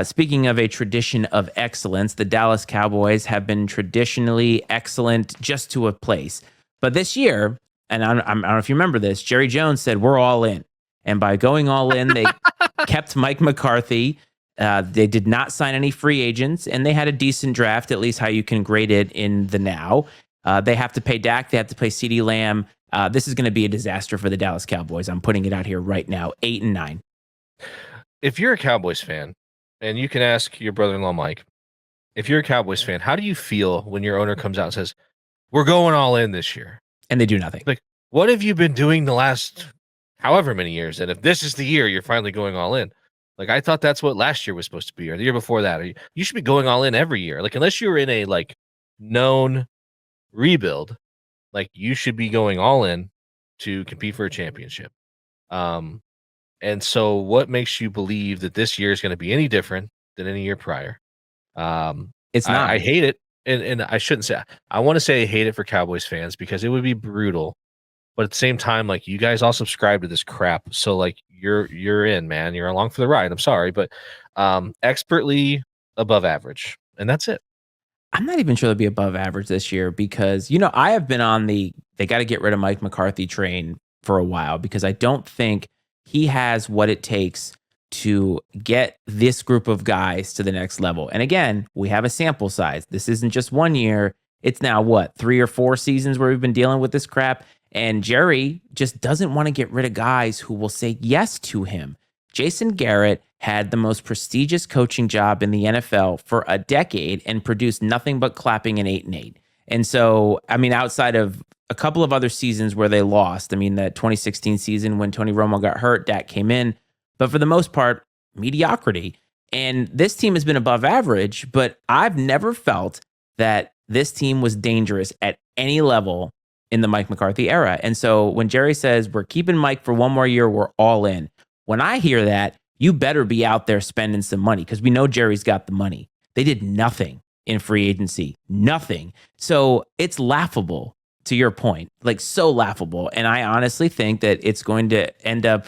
Speaking of a tradition of excellence, the Dallas Cowboys have been traditionally excellent just to a place. But this year, and I don't know if you remember this, Jerry Jones said, we're all in. And by going all in, they kept Mike McCarthy. They did not sign any free agents, and they had a decent draft, at least how you can grade it in the now. They have to pay Dak. They have to pay CeeDee Lamb. This is going to be a disaster for the Dallas Cowboys. I'm putting it out here right now, 8-9. If you're a Cowboys fan, and you can ask your brother-in-law, Mike, if you're a Cowboys fan, how do you feel when your owner comes out and says, we're going all in this year? And they do nothing. Like, what have you been doing the last however many years? And if this is the year you're finally going all in, like, I thought that's what last year was supposed to be, or the year before that. Or you should be going all in every year. Like, unless you're in a, like, known rebuild, like, you should be going all in to compete for a championship. And so what makes you believe that this year is going to be any different than any year prior? It's not. I hate it. And I shouldn't say, I want to say I hate it for Cowboys fans because it would be brutal. But at the same time, like, you guys all subscribe to this crap. So, like, you're in, man. You're along for the ride. I'm sorry, but expertly above average. And that's it. I'm not even sure they'll be above average this year because, I have been on they got to get rid of Mike McCarthy train for a while because I don't think he has what it takes to get this group of guys to the next level. And again, we have a sample size. This isn't just 1 year. It's now 3 or 4 seasons where we've been dealing with this crap. And Jerry just doesn't want to get rid of guys who will say yes to him. Jason Garrett had the most prestigious coaching job in the NFL for a decade and produced nothing but clapping in 8-8. And so, outside of a couple of other seasons where they lost, the 2016 season when Tony Romo got hurt, Dak came in. But for the most part, mediocrity. And this team has been above average, but I've never felt that this team was dangerous at any level in the Mike McCarthy era. And so when Jerry says, we're keeping Mike for 1 more year, we're all in. When I hear that, you better be out there spending some money because we know Jerry's got the money. They did nothing in free agency, nothing. So it's laughable, to your point, like so laughable. And I honestly think that it's going to end up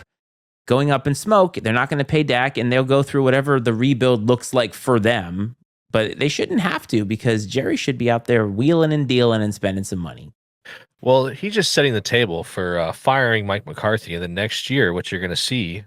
going up in smoke. They're not going to pay Dak, and they'll go through whatever the rebuild looks like for them. But they shouldn't have to because Jerry should be out there wheeling and dealing and spending some money. Well, he's just setting the table for firing Mike McCarthy. And then next year, what you're going to see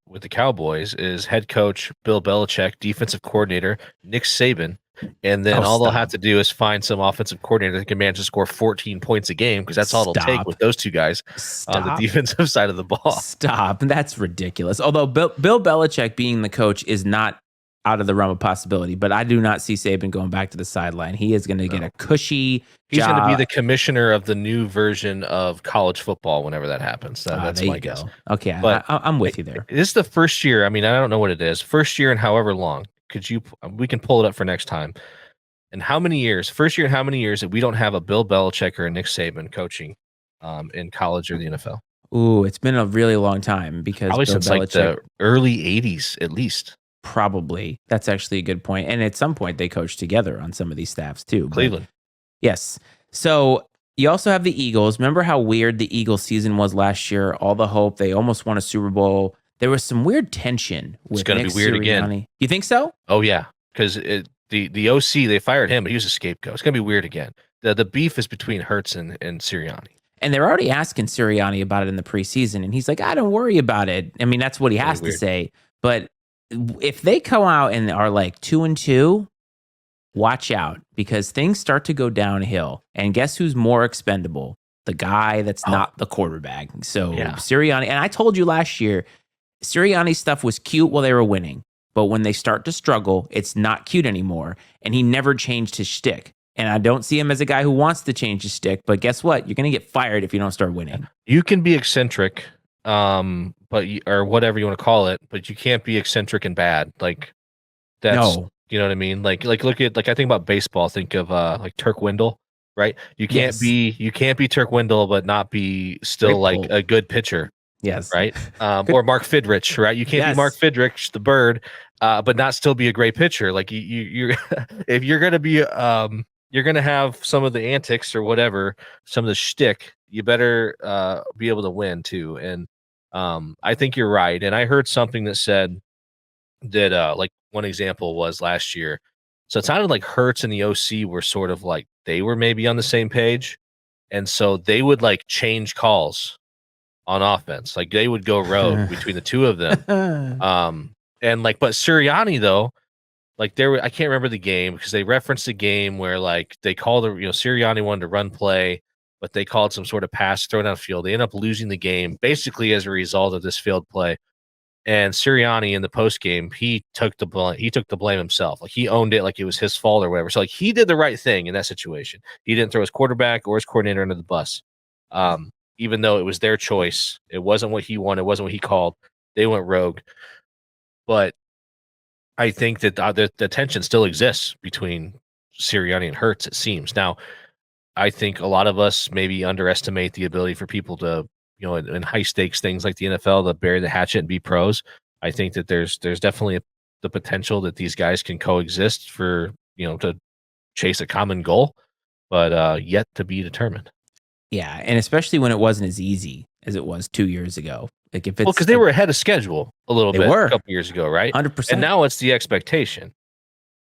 with the Cowboys is head coach Bill Belichick, defensive coordinator Nick Saban. And then all they'll have to do is find some offensive coordinator that can manage to score 14 points a game because that's all it'll take with those two guys on the defensive side of the ball. Stop. That's ridiculous. Although Bill Belichick being the coach is not out of the realm of possibility, but I do not see Saban going back to the sideline. He is going to get a cushy He's job. going to be the commissioner of the new version of college football whenever that happens. That's my guess. Okay, but I'm with you there. This is the first year. I don't know what it is. First year in however long. We can pull it up for next time. And how many years? First year in how many years that we don't have a Bill Belichick or a Nick Saban coaching in college or the NFL? Ooh, it's been a really long time because probably Bill since Belichick, like the early 80s at least. Probably. That's actually a good point. And at some point they coached together on some of these staffs too. Cleveland. Yes. So you also have the Eagles. Remember how weird the Eagles season was last year? All the hope. They almost won a Super Bowl. There was some weird tension with It's going to be weird Sirianni. again. You think so? Oh, yeah. Because the OC, they fired him, but he was a scapegoat. It's going to be weird again. The beef is between Hurts and Sirianni. And they're already asking Sirianni about it in the preseason. And he's like, I don't worry about it. That's what he has to say. But if they come out and are like 2-2, watch out because things start to go downhill. And guess who's more expendable? The guy that's not the quarterback. So Sirianni, and I told you last year, Sirianni's stuff was cute while they were winning. But when they start to struggle, it's not cute anymore. And he never changed his shtick. And I don't see him as a guy who wants to change his shtick. But guess what? You're going to get fired if you don't start winning. You can be eccentric, or whatever you want to call it, but you can't be eccentric and bad. Like that's, you know what I mean? Like look at, like, I think about baseball. Think of like Turk Wendell, right? You can't be Turk Wendell, but not be still like a good pitcher. Yes. Right. Or Mark Fidrich, right? You can't be Mark Fidrich, the bird, but not still be a great pitcher. Like you if you're going to be, you're going to have some of the antics or whatever, some of the shtick, you better be able to win too. And I think you're right. And I heard something that said that like one example was last year. So it sounded like Hurts and the OC were sort of like they were maybe on the same page. And so they would like change calls on offense. Like they would go rogue between the two of them. And like, but Sirianni though, like I can't remember the game because they referenced a game where like they called Sirianni wanted to run play, but they called some sort of pass thrown outfield. They end up losing the game basically as a result of this failed play. And Sirianni in the post game, he took the blame himself. Like he owned it like it was his fault or whatever. So like he did the right thing in that situation. He didn't throw his quarterback or his coordinator under the bus. Even though it was their choice. It wasn't what he wanted, it wasn't what he called. They went rogue. But I think that the tension still exists between Sirianni and Hurts, it seems. Now, I think a lot of us maybe underestimate the ability for people to, in high stakes things like the NFL, to bury the hatchet and be pros. I think that there's definitely the potential that these guys can coexist for, to chase a common goal, but yet to be determined. Yeah, and especially when it wasn't as easy as it was 2 years ago. Like if it's because they were ahead of schedule a little bit a couple years ago, right? 100%. And now it's the expectation.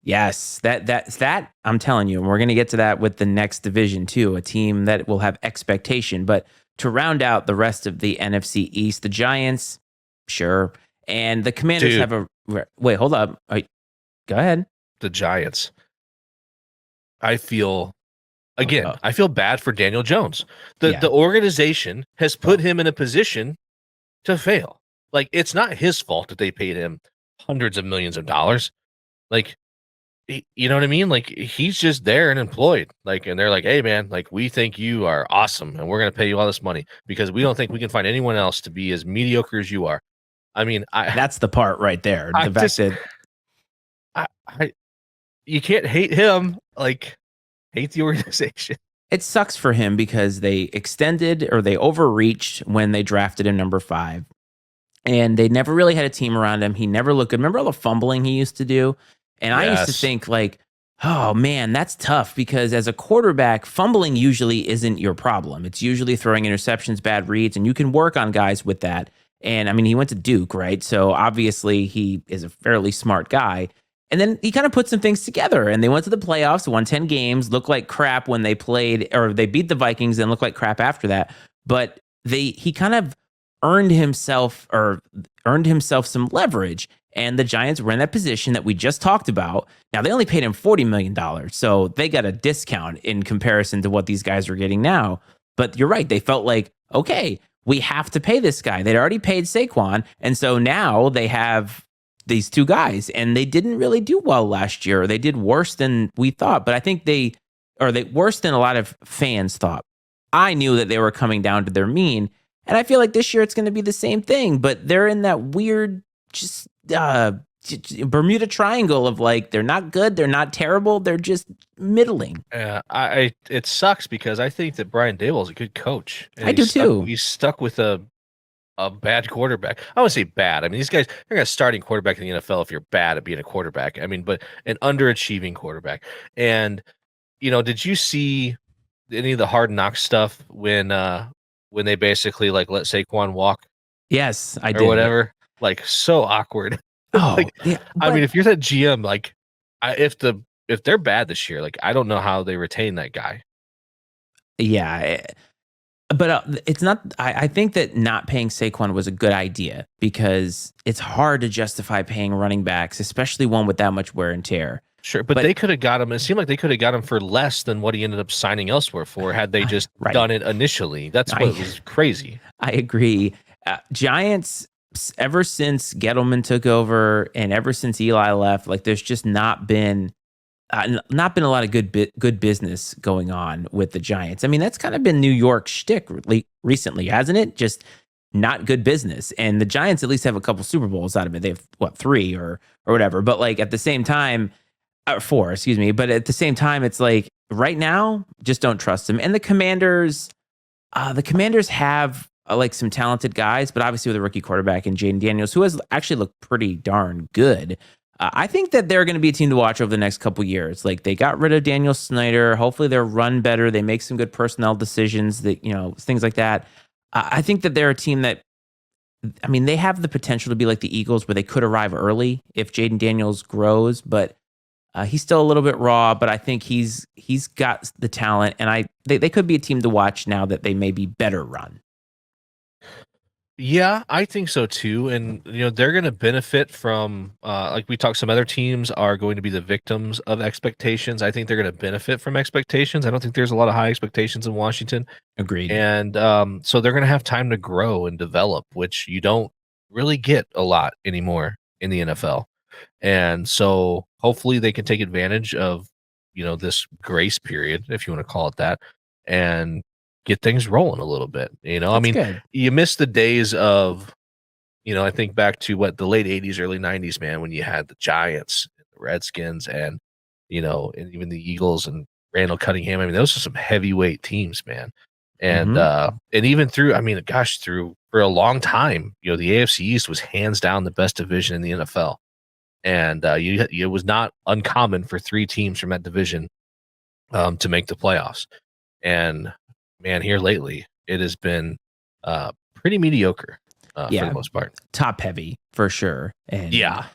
Yes, that I'm telling you, and we're going to get to that with the next division too, a team that will have expectation. But to round out the rest of the NFC East, the Giants, sure, and the Commanders have a wait. Hold up, go ahead. The Giants. I feel bad for Daniel Jones. The organization has put him in a position to fail. Like it's not his fault that they paid him hundreds of millions of dollars. Like, you know what I mean? Like he's just there and employed. Like, and they're like, "Hey, man, like we think you are awesome, and we're gonna pay you all this money because we don't think we can find anyone else to be as mediocre as you are." I mean, that's the part right there. The fact that you can't hate him. Like, hate the organization. It sucks for him because they extended or they overreached when they drafted him number 5. And they never really had a team around him. He never looked good. Remember all the fumbling he used to do? And I used to think like, oh man, that's tough because as a quarterback, fumbling usually isn't your problem. It's usually throwing interceptions, bad reads, and you can work on guys with that. And I mean, he went to Duke, right? So obviously he is a fairly smart guy. And then he kind of put some things together and they went to the playoffs, won 10 games, looked like crap when they played, or they beat the Vikings and looked like crap after that. But he kind of earned himself some leverage. And the Giants were in that position that we just talked about. Now, they only paid him $40 million. So they got a discount in comparison to what these guys are getting now. But you're right. They felt like, okay, we have to pay this guy. They'd already paid Saquon. And so now they have these two guys. And they didn't really do well last year. They did worse than we thought. But I think they worse than a lot of fans thought. I knew that they were coming down to their mean. And I feel like this year it's going to be the same thing. But they're in that weird just Bermuda Triangle of like, they're not good, they're not terrible, they're just middling. It sucks because I think that Brian Daboll is a good coach. I do too. He's stuck with a bad quarterback. I wouldn't say bad. I mean, these guys, they're going to starting quarterback in the NFL if you're bad at being a quarterback. I mean, but an underachieving quarterback. And, did you see any of the Hard Knocks stuff when they basically like let Saquon walk? Yes, I did. Or whatever. Like so awkward. Oh, like, yeah, I mean, if you're that GM, like, if they're bad this year, like, I don't know how they retain that guy. Yeah, but it's not. I think that not paying Saquon was a good idea because it's hard to justify paying running backs, especially one with that much wear and tear. Sure, but they could have got him. It seemed like they could have got him for less than what he ended up signing elsewhere for had they just done it initially. That's what was crazy. I agree. Giants, ever since Gettleman took over and ever since Eli left, like there's just not been a lot of good business going on with the Giants. I mean, that's kind of been New York's shtick recently, hasn't it? Just not good business. And the Giants at least have a couple Super Bowls out of it. They have 3 or whatever. But like at the same time, 4, excuse me. But at the same time, it's like right now, just don't trust them. And the Commanders have like some talented guys, but obviously with a rookie quarterback in Jaden Daniels, who has actually looked pretty darn good. I think that they're going to be a team to watch over the next couple years. Like they got rid of Daniel Snyder. Hopefully they'll run better. They make some good personnel decisions that, things like that. I think that they're a team that I mean, they have the potential to be like the Eagles where they could arrive early if Jaden Daniels grows, but he's still a little bit raw, but I think he's got the talent, and they could be a team to watch now that they may be better run. Yeah, I think so too. And they're going to benefit from like we talked, some other teams are going to be the victims of expectations. I think they're going to benefit from expectations. I don't think there's a lot of high expectations in Washington. Agreed. And so they're going to have time to grow and develop, which you don't really get a lot anymore in the NFL. And so hopefully they can take advantage of, this grace period, if you want to call it that, and get things rolling a little bit. I That's mean, good. you miss the days of, I think back to what the late 80s, early 90s, man, when you had the Giants, the Redskins, and, and even the Eagles and Randall Cunningham. I mean, those are some heavyweight teams, man. And and even through, I mean, gosh, for a long time, the AFC East was hands down the best division in the NFL. And it was not uncommon for 3 teams from that division to make the playoffs. And man, here lately, it has been pretty mediocre for the most part. Top heavy for sure. And Yeah.